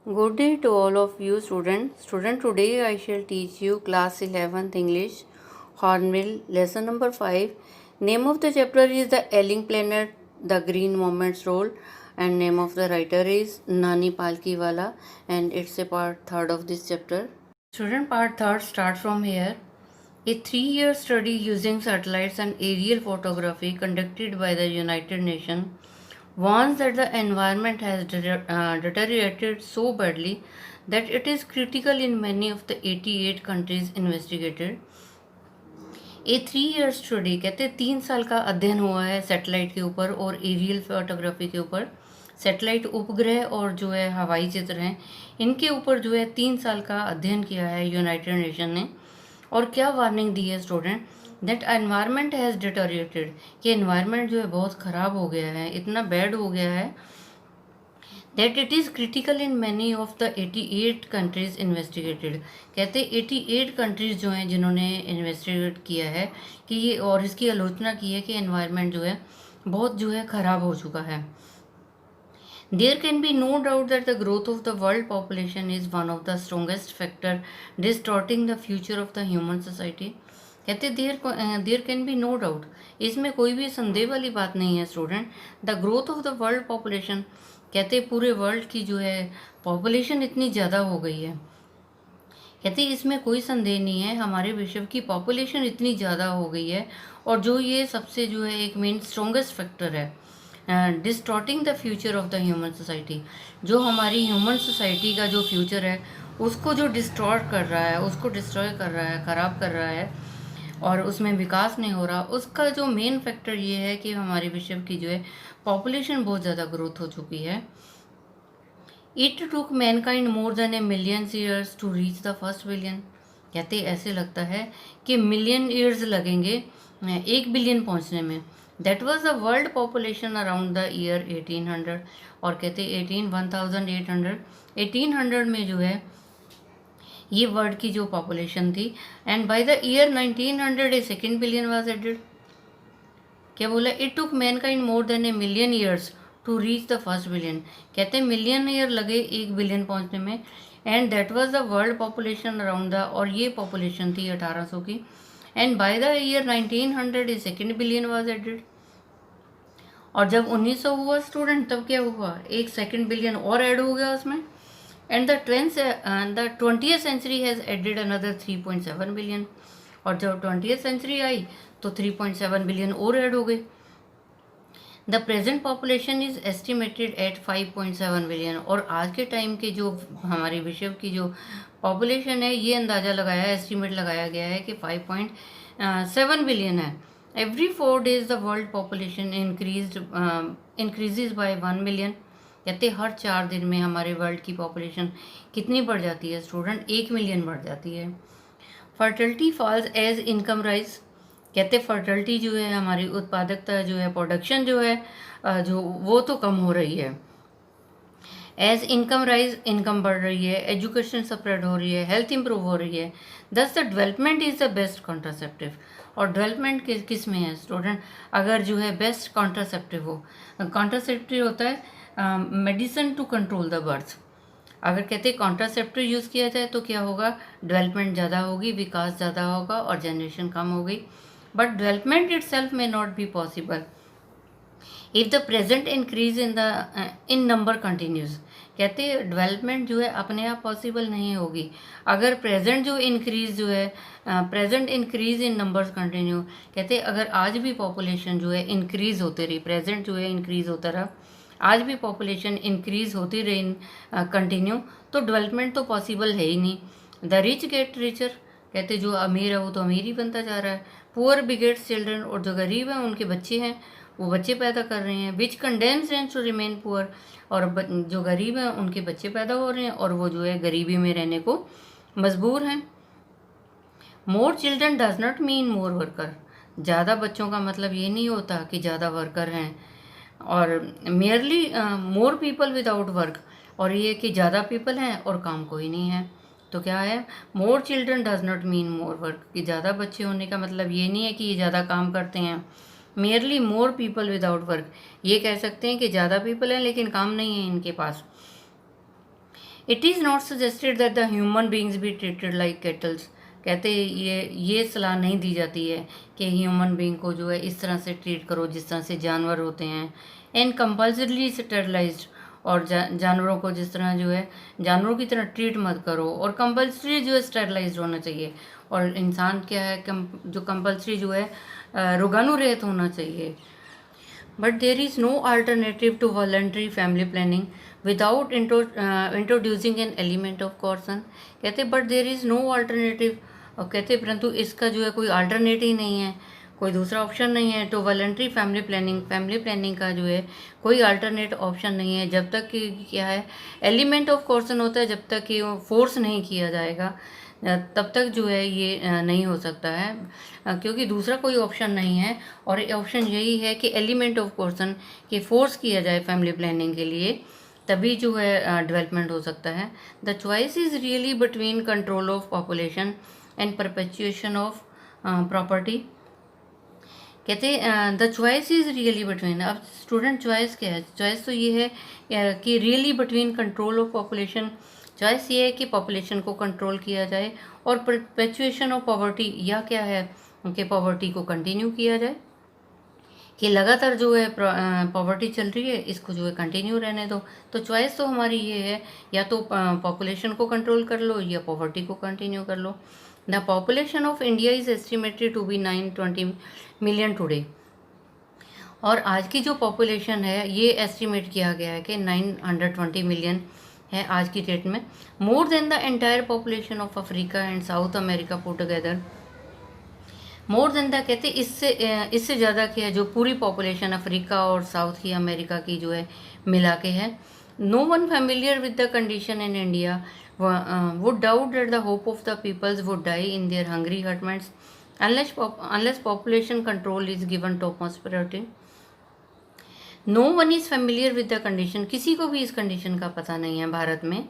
Good day to all of you students. Today I shall teach you class 11th English, Hornbill, lesson number 5. Name of the chapter is The Ailing Planet, The Green Moment's Role, and name of the writer is Nani Palkiwala, and it's a part third of this chapter. Student, part third starts from here. A 3-year study using satellites and aerial photography conducted by the United Nations warns that the environment has deteriorated so badly that it is critical in many of the 88 countries investigated. A 3 year study कहते 3 साल का अध्ययन हुआ है satellite के ऊपर और aerial photography के ऊपर। सैटेलाइट उपग्रह और जो है हवाई चित्र हैं, इनके ऊपर जो है 3 साल का अध्ययन किया है यूनाइटेड नेशन ने। और क्या वार्निंग दी है student, that environment has deteriorated, कि एनवायरनमेंट जो है बहुत ख़राब हो गया है, इतना बैड हो गया है that it is critical in many of the 88 countries investigated. कहते 88 कंट्रीज़ जो हैं जिन्होंने इन्वेस्टिगेट किया है कि ये और इसकी आलोचना की है कि एनवायरनमेंट जो है बहुत जो है ख़राब हो चुका है। There can be no doubt that the growth of the world population is one of the strongest factor distorting the future of the human society. कहते there can be no doubt, इसमें कोई भी संदेह वाली बात नहीं है student. The growth of the world population, कहते पूरे वर्ल्ड की जो है पॉपुलेशन इतनी ज़्यादा हो गई है। कहते इसमें कोई संदेह नहीं है, हमारे विश्व की पॉपुलेशन इतनी ज़्यादा हो गई है और जो ये सबसे जो है एक मेन स्ट्रॉन्गेस्ट फैक्टर है distorting the future of the human society. जो हमारी ह्यूमन सोसाइटी का जो फ्यूचर है उसको जो डिस्टॉर्ट कर रहा है, उसको डिस्ट्रॉय कर रहा है, ख़राब कर रहा है और उसमें विकास नहीं हो रहा, उसका जो मेन फैक्टर ये है कि हमारे विश्व की जो है पॉपुलेशन बहुत ज़्यादा ग्रोथ हो चुकी है। It took mankind more than a million years to reach the first billion. कहते ऐसे लगता है कि मिलियन ईयर्स लगेंगे 1 बिलियन पहुंचने में। That was the world population around the year 1800। और कहते 1800 में जो है ये वर्ल्ड की जो पॉपुलेशन थी। And by the year 1900 a second billion was added. क्या बोला, it took mankind more than a million years to reach the first billion. कहते हैं मिलियन ईयर लगे 1 बिलियन पहुंचने में। And that was the world population around the, और ये population थी 1800 की। And by the year 1900 a second billion was added. और जब 1900 हुआ स्टूडेंट, तब क्या हुआ, एक सेकेंड बिलियन और ऐड हो गया उसमें। And the 20th century has added another 3.7 billion. और जब 20th सेंचुरी आई तो 3.7 बिलियन और ऐड हो गए। The present population is estimated at 5.7 billion. और आज के टाइम के जो हमारे विश्व की जो पॉपुलेशन है, ये अंदाज़ा लगाया है, एस्टिमेट लगाया गया है कि 5.7 बिलियन है। Every 4 days the world population increases by 1 million. कहते हर 4 दिन में हमारे वर्ल्ड की पॉपुलेशन कितनी बढ़ जाती है स्टूडेंट, 1 मिलियन बढ़ जाती है। Fertility falls as income rise. कहते फर्टिलिटी जो है, हमारी उत्पादकता जो है, प्रोडक्शन जो है जो वो तो कम हो रही है। एज इनकम राइज, इनकम बढ़ रही है, एजुकेशन स्प्रेड हो रही है, हेल्थ इंप्रूव हो रही है। दस the development is the best contraceptive. और डेवलपमेंट किस में है स्टूडेंट, अगर जो है बेस्ट कॉन्ट्रासेप्टिव हो। कॉन्ट्रासेप्टिव होता है medicine to control the birth. अगर कहते हैं कॉन्ट्रासेप्टिव यूज़ किया जाए तो क्या होगा, डेवलपमेंट ज़्यादा होगी, विकास ज़्यादा होगा और जनरेशन कम हो गई। But development it self may not be possible if the present increase in number continues. कहते हैं डेवलपमेंट जो है अपने आप पॉसिबल नहीं होगी अगर प्रेजेंट जो इंक्रीज जो है, present increase in numbers continue. कहते हैं अगर आज भी पॉपुलेशन जो है इंक्रीज होते रही, प्रेजेंट जो है इंक्रीज होता रहा, आज भी पॉपुलेशन इंक्रीज होती रही कंटिन्यू, तो डेवलपमेंट तो पॉसिबल है ही नहीं। The rich get richer. कहते जो अमीर है वो तो अमीर ही बनता जा रहा है। Poor begets children. और जो गरीब हैं उनके बच्चे हैं वो बच्चे पैदा कर रहे हैं। Which condemns them to remain poor. और जो गरीब हैं उनके बच्चे पैदा हो रहे हैं और वो जो है गरीबी में रहने को मजबूर हैं। More children does not mean more worker. ज़्यादा बच्चों का मतलब ये नहीं होता कि ज़्यादा वर्कर हैं। और merely more people without work. और ये कि ज़्यादा पीपल हैं और काम कोई नहीं है। तो क्या है, more children does not mean more work, कि ज़्यादा बच्चे होने का मतलब ये नहीं है कि ये ज़्यादा काम करते हैं। Merely more people without work, ये कह सकते हैं कि ज़्यादा पीपल हैं लेकिन काम नहीं है इनके पास। It is not suggested that the human beings be treated like cattles. कहते ये सलाह नहीं दी जाती है कि ह्यूमन बींग को जो है इस तरह से ट्रीट करो जिस तरह से जानवर होते हैं। एंड कंपल्सरीली स्टेरलाइज्ड, और जानवरों को जिस तरह जो है जानवरों की तरह ट्रीट मत करो, और कंपल्सरी जो है स्टेरलाइज्ड होना चाहिए। और इंसान क्या है जो कंपल्सरी जो है रोगाणु रहित होना चाहिए। But there is no alternative to voluntary family planning without introducing an element of coercion. कहते but there is no alternative, और कहते परंतु इसका जो है कोई अल्टरनेटिव ही नहीं है, कोई दूसरा ऑप्शन नहीं है। तो वॉलंटरी फैमिली प्लानिंग का जो है कोई अल्टरनेट ऑप्शन नहीं है जब तक कि क्या है एलिमेंट ऑफ कॉर्सन होता है, जब तक कि फोर्स नहीं किया जाएगा तब तक जो है ये नहीं हो सकता है, क्योंकि दूसरा कोई ऑप्शन नहीं है। और ऑप्शन यही है कि एलिमेंट ऑफ कॉर्सन कि फोर्स किया जाए फैमिली प्लानिंग के लिए, तभी जो है डेवलपमेंट हो सकता है। The choice is really between control of population and perpetuation of property. कहते the choice is really between. अब स्टूडेंट चॉइस क्या है? चॉइस तो ये है कि really between control of population, choice ये है कि पॉपुलेशन को कंट्रोल किया जाए, और परपेचुएशन ऑफ पॉवर्टी, या क्या है कि पॉवर्टी को कंटिन्यू किया जाए, कि लगातार जो है पॉवर्टी चल रही है इसको जो है कंटिन्यू रहने दो। तो चॉइस तो हमारी ये है, या तो पॉपुलेशन को कंट्रोल कर लो या पॉवर्टी को कंटिन्यू कर लो। The population of India is estimated to be 920 million today. और आज की जो पॉपुलेशन है ये एस्टिमेट किया गया है कि 920 मिलियन है आज की डेट में, more than the entire population of Africa and South America put together. More than the कहते इससे ज़्यादा क्या है जो पूरी पॉपुलेशन अफ्रीका और साउथ की अमेरिका की जो है मिला के है। No one familiar with the condition in India would doubt that the hope of the peoples would die in their hungry hutments unless population control is given topmost priority. No one is familiar with the condition, किसी को भी इस condition का पता नहीं है भारत में।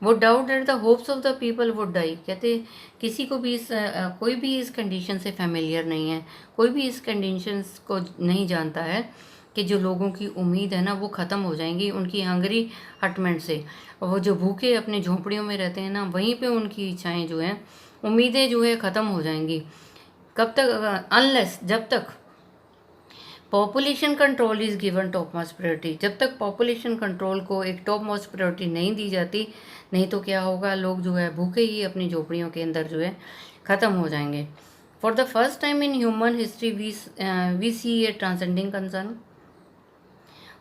वो doubt that the hopes of the people would die. कहते किसी को भी कोई भी इस कंडीशन से फेमिलियर नहीं है, कोई भी इस कंडीशन को नहीं जानता है कि जो लोगों की उम्मीद है ना वो ख़त्म हो जाएंगी उनकी हंगरी हटमेंट से। वो जो भूखे अपने झोंपड़ियों में रहते हैं ना, वहीं पे उनकी इच्छाएं जो हैं, उम्मीदें जो है ख़त्म हो जाएंगी। कब तक? अनलेस, जब तक population control is given top most priority. जब तक पॉपुलेशन कंट्रोल को एक टॉप मोस्ट प्रायोरिटी नहीं दी जाती, नहीं तो क्या होगा, लोग जो है भूखे ही अपनी झोपड़ियों के अंदर जो है ख़त्म हो जाएंगे। For the first time in human history we see a transcending concern.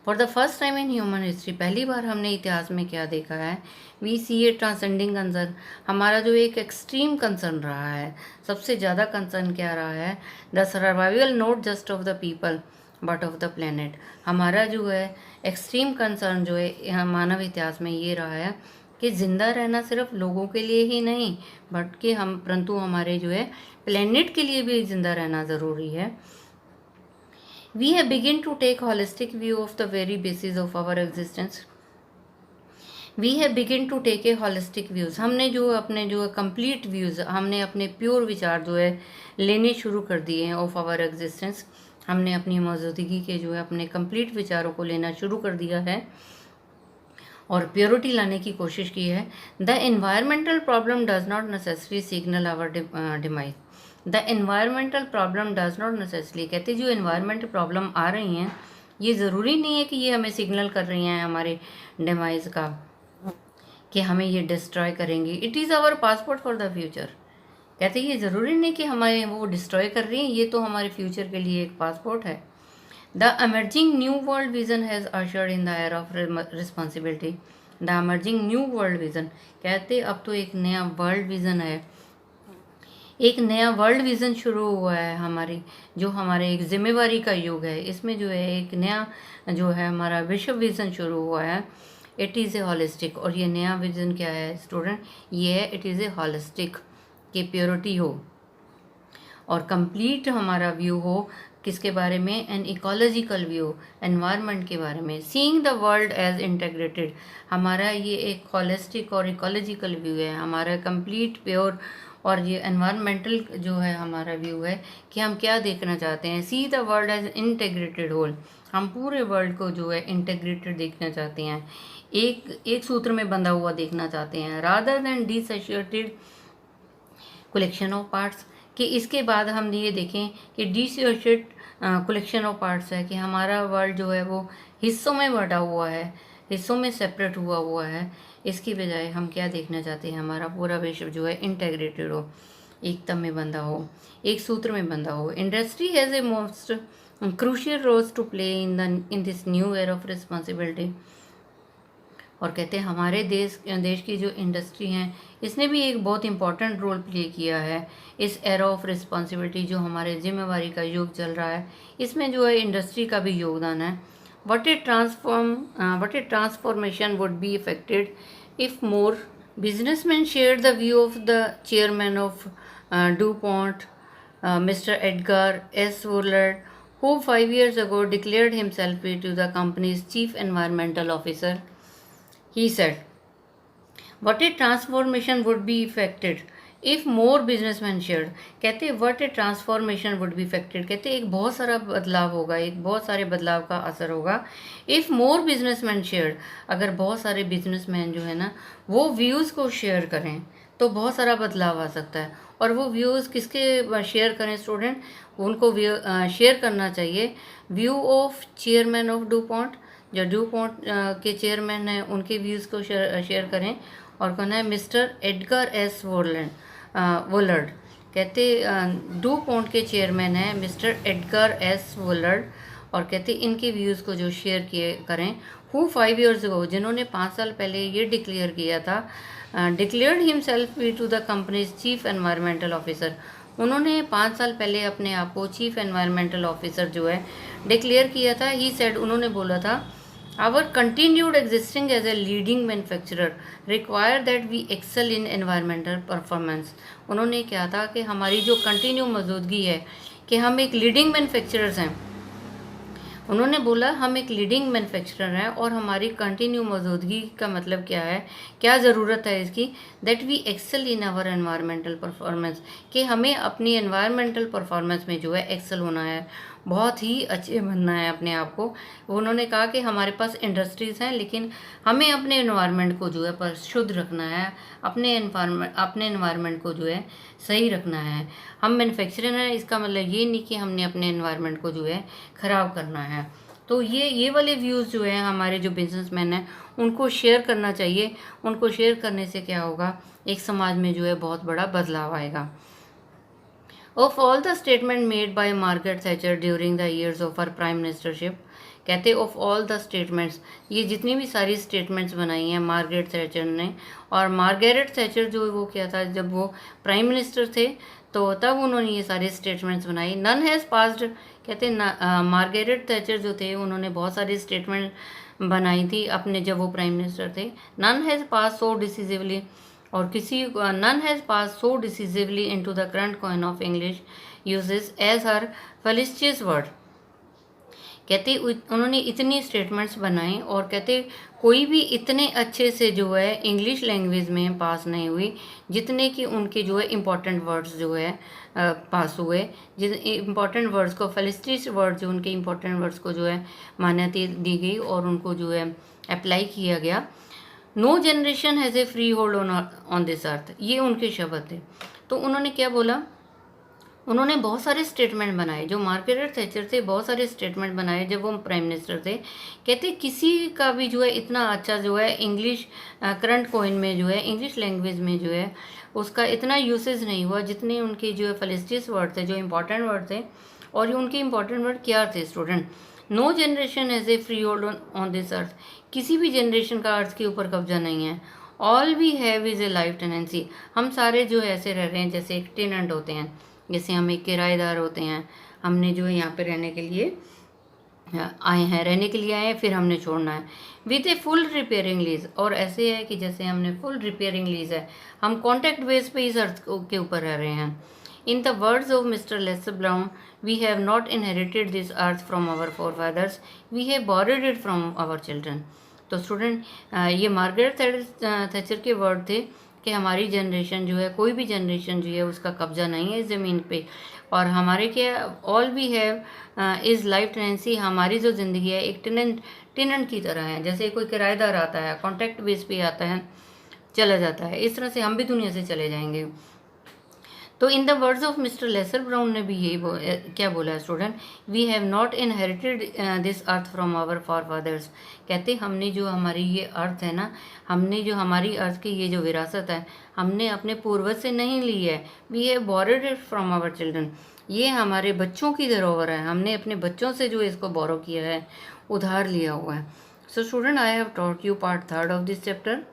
For the first time in human history, पहली बार हमने इतिहास में क्या देखा है, we see a transcending concern. हमारा जो एक एक्सट्रीम कंसर्न रहा है, सबसे ज़्यादा कंसर्न क्या रहा है, the survival not just of the people but of the planet. हमारा जो है एक्सट्रीम कंसर्न जो है मानव इतिहास में ये रहा है कि ज़िंदा रहना सिर्फ लोगों के लिए ही नहीं बल्कि परंतु हमारे जो है प्लेनेट के लिए भी ज़िंदा रहना ज़रूरी है। We have begun to take holistic view of the very basis of our existence. We have begun to take a holistic views. हमने जो अपने जो complete views, हमने अपने प्योर विचार जो है लेने शुरू कर दिए हैं of our existence. हमने अपनी मौजूदगी के जो है अपने complete विचारों को लेना शुरू कर दिया है और प्योरिटी लाने की कोशिश की है। The environmental problem does not necessarily signal our demise. The environmental problem does not necessarily, कहते जो एनवायरमेंटल प्रॉब्लम आ रही हैं ये ज़रूरी नहीं है कि ये हमें सिग्नल कर रही हैं हमारे डिमाइज का, कि हमें ये डिस्ट्रॉय करेंगी। It is our passport for the future. कहते ये ज़रूरी नहीं कि हमारे वो डिस्ट्रॉय कर रही हैं, ये तो हमारे फ्यूचर के लिए एक पासपोर्ट है। The emerging new world vision has ushered in the air of responsibility. The emerging new world vision, कहते अब तो एक नया वर्ल्ड विज़न है, एक नया वर्ल्ड विज़न शुरू हुआ है हमारी, जो हमारे एक जिम्मेवारी का युग है। इसमें जो है एक नया जो है हमारा विश्व विज़न शुरू हुआ है। इट इज़ ए हॉलिस्टिक, और ये नया विज़न क्या है स्टूडेंट, ये है इट इज़ ए हॉलिस्टिक, कि प्योरिटी हो और कंप्लीट हमारा व्यू हो किसके बारे में, एन इकोलॉजिकल व्यू, एनवायरनमेंट के बारे में। Seeing the world as integrated, हमारा ये एक हॉलिस्टिक और इकोलॉजिकल व्यू है, हमारा कंप्लीट प्योर। और ये एनवायरमेंटल जो है हमारा व्यू है कि हम क्या देखना चाहते हैं। See the world as integrated whole, हम पूरे वर्ल्ड को जो है इंटीग्रेटेड देखना चाहते हैं। एक एक सूत्र में बंधा हुआ देखना चाहते हैं, rather than dissociated collection of parts, कि इसके बाद हम ये देखें कि डिसोशिएट कलेक्शन ऑफ पार्ट्स है कि हमारा वर्ल्ड जो है वो हिस्सों में बटा हुआ है, हिस्सों में सेपरेट हुआ है। इसकी बजाय हम क्या देखना चाहते हैं, हमारा पूरा विश्व जो है इंटेग्रेटेड हो, एकता में बंधा हो, एक सूत्र में बंधा हो। Industry has a most crucial roles to play in this new era of responsibility. और कहते हैं हमारे देश की जो इंडस्ट्री हैं इसने भी एक बहुत इंपॉर्टेंट रोल प्ले किया है इस एरा ऑफ रिस्पॉन्सिबिलिटी, जो हमारे जिम्मेवारी का युग चल रहा है, इसमें जो है इंडस्ट्री का भी योगदान है। what a transformation would be affected if more businessmen shared the view of the chairman of DuPont, Mr. Edgar S. Woolard, who 5 years ago declared himself to the company's chief environmental officer. He said, what a transformation would be affected if more businessmen shared. कहते what a transformation would be affected, कहते एक बहुत सारा बदलाव होगा, एक बहुत सारे बदलाव का असर होगा if more businessmen shared, अगर बहुत सारे बिजनेसमैन जो है ना वो व्यूज़ को शेयर करें तो बहुत सारा बदलाव आ सकता है। और वो व्यूज़ किसके शेयर करें स्टूडेंट, उनको शेयर करना चाहिए view of chairman of DuPont, जो डूपॉन्ट के चेयरमैन हैं उनके व्यूज़ को शेयर करें। और कौन है, मिस्टर एडगर एस वुलर्ड, कहते डूपॉन्ट के चेयरमैन हैं मिस्टर एडगर एस वुलर्ड, और कहते इनके व्यूज़ को जो शेयर किए करें। हु 5 years ago, जिन्होंने 5 साल पहले ये डिक्लेयर किया था, declared himself to the company's chief environmental officer, उन्होंने 5 साल पहले अपने आप को चीफ एनवायरमेंटल ऑफिसर जो है डिक्लेयर किया था। ही सेड, उन्होंने बोला था, our continued existing as a leading manufacturer require that we excel in environmental performance। उन्होंने क्या था कि हमारी जो कंटिन्यू मौजूदगी है कि हम एक लीडिंग मैन्युफैक्चरर्स हैं, उन्होंने बोला हम एक लीडिंग मैन्युफैक्चरर हैं और हमारी कंटिन्यू मौजूदगी का मतलब क्या है, क्या ज़रूरत है इसकी, that we excel in our environmental performance, कि हमें अपनी एनवायरमेंटल परफॉर्मेंस में जो है एक्सेल होना है, बहुत ही अच्छे बनना है अपने आप को। उन्होंने कहा कि हमारे पास इंडस्ट्रीज़ हैं लेकिन हमें अपने एनवायरनमेंट को जो है पर शुद्ध रखना है, अपने एनवायरनमेंट को जो है सही रखना है। हम मैन्युफैक्चरर हैं, इसका मतलब ये नहीं कि हमने अपने एनवायरनमेंट को जो है ख़राब करना है। तो ये वाले व्यूज़ जो है हमारे जो बिजनेसमैन हैं उनको शेयर करना चाहिए। उनको शेयर करने से क्या होगा, एक समाज में जो है बहुत बड़ा बदलाव आएगा। Of all the statement made by Margaret Thatcher during the years of her prime ministership, कहते ऑफ ऑल द स्टेटमेंट्स, ये जितनी भी सारी स्टेटमेंट्स बनाई हैं मार्गरेट थैचर ने, और मार्गरेट थैचर जो वो क्या था जब वो प्राइम मिनिस्टर थे तो तब उन्होंने ये सारी स्टेटमेंट्स बनाई। नन हैज़ पास्ड, कहते मार्गरेट थैचर जो थे उन्होंने बहुत सारी स्टेटमेंट बनाई थी अपने जब वो प्राइम मिनिस्टर थे। None has pass so decisively, और किसी none has pass so decisively into the current coin of English uses as her felicitous word, कहते उन्होंने इतनी स्टेटमेंट्स बनाई और कहते कोई भी इतने अच्छे से जो है इंग्लिश लैंग्वेज में पास नहीं हुई जितने कि उनके जो है इम्पॉर्टेंट वर्ड्स जो है पास हुए, जिस इम्पॉर्टेंट वर्ड्स को, फेलिसियस वर्ड जो उनके इम्पॉर्टेंट वर्ड्स को जो है मान्यता दी गई और उनको जो है अप्लाई किया गया। No generation has a freehold on this earth, ये उनके शब्द थे। तो उन्होंने क्या बोला, उन्होंने बहुत सारे स्टेटमेंट बनाए, जो मार्गरेट थैचर थे बहुत सारे स्टेटमेंट बनाए जब वो प्राइम मिनिस्टर थे। कहते किसी का भी जो है इतना अच्छा जो है इंग्लिश करंट कोइन में जो है इंग्लिश लैंग्वेज में जो है उसका इतना यूसेज नहीं हुआ जितने उनके जो है फेलिसियस वर्ड थे, जो इंपॉर्टेंट वर्ड थे। और ये उनके इंपॉर्टेंट वर्ड क्या थे student, no generation has a freehold on this earth, किसी भी जनरेशन का अर्थ के ऊपर कब्जा नहीं है। All we have is a life tenancy, हम सारे जो है ऐसे रह रहे हैं जैसे एक टेनेंट होते हैं, जैसे हम एक किराएदार होते हैं, हमने जो है यहाँ पे रहने के लिए आए हैं, रहने के लिए आए हैं, फिर हमने छोड़ना है। With a full repairing lease, और ऐसे है कि जैसे हमने फुल रिपेयरिंग लीज है, हम कॉन्ट्रैक्ट बेस पे इस अर्थ के ऊपर रह रहे हैं। In the words of mister Lester Brown, we have not inherited this earth from our forefathers, we have borrowed it from our children. तो स्टूडेंट ये मार्गरेट थैचर के वर्ड थे कि हमारी जनरेशन जो है, कोई भी जनरेशन जो है उसका कब्जा नहीं है इस ज़मीन पे, और हमारे क्या all we have is life tenancy, हमारी जो ज़िंदगी है एक टेनेंट की तरह है। जैसे कोई किराएदार आता है, कॉन्ट्रैक्ट बेस पे आता है, चला जाता है, इस तरह से हम भी दुनिया से चले जाएंगे। तो in the words of mister Lester Brown ने भी यही क्या बोला है student, we have not inherited this earth from our forefathers. कहते हमने जो हमारी ये अर्थ है ना, हमने जो हमारी अर्थ की ये जो विरासत है, हमने अपने पूर्वज से नहीं ली है, we have borrowed it from our children. ये हमारे बच्चों की धरोहर है, हमने अपने बच्चों से जो इसको बोरो किया है, उधार लिया हुआ है। So student, I have taught you part 3 of this chapter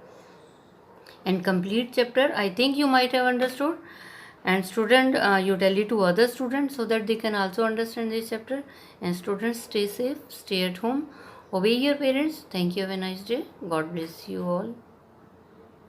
and complete chapter. I think you might have understood, and student, you tell it to other students so that they can also understand this chapter. And students, stay safe, stay at home, obey your parents. Thank you, have a nice day, God bless you all.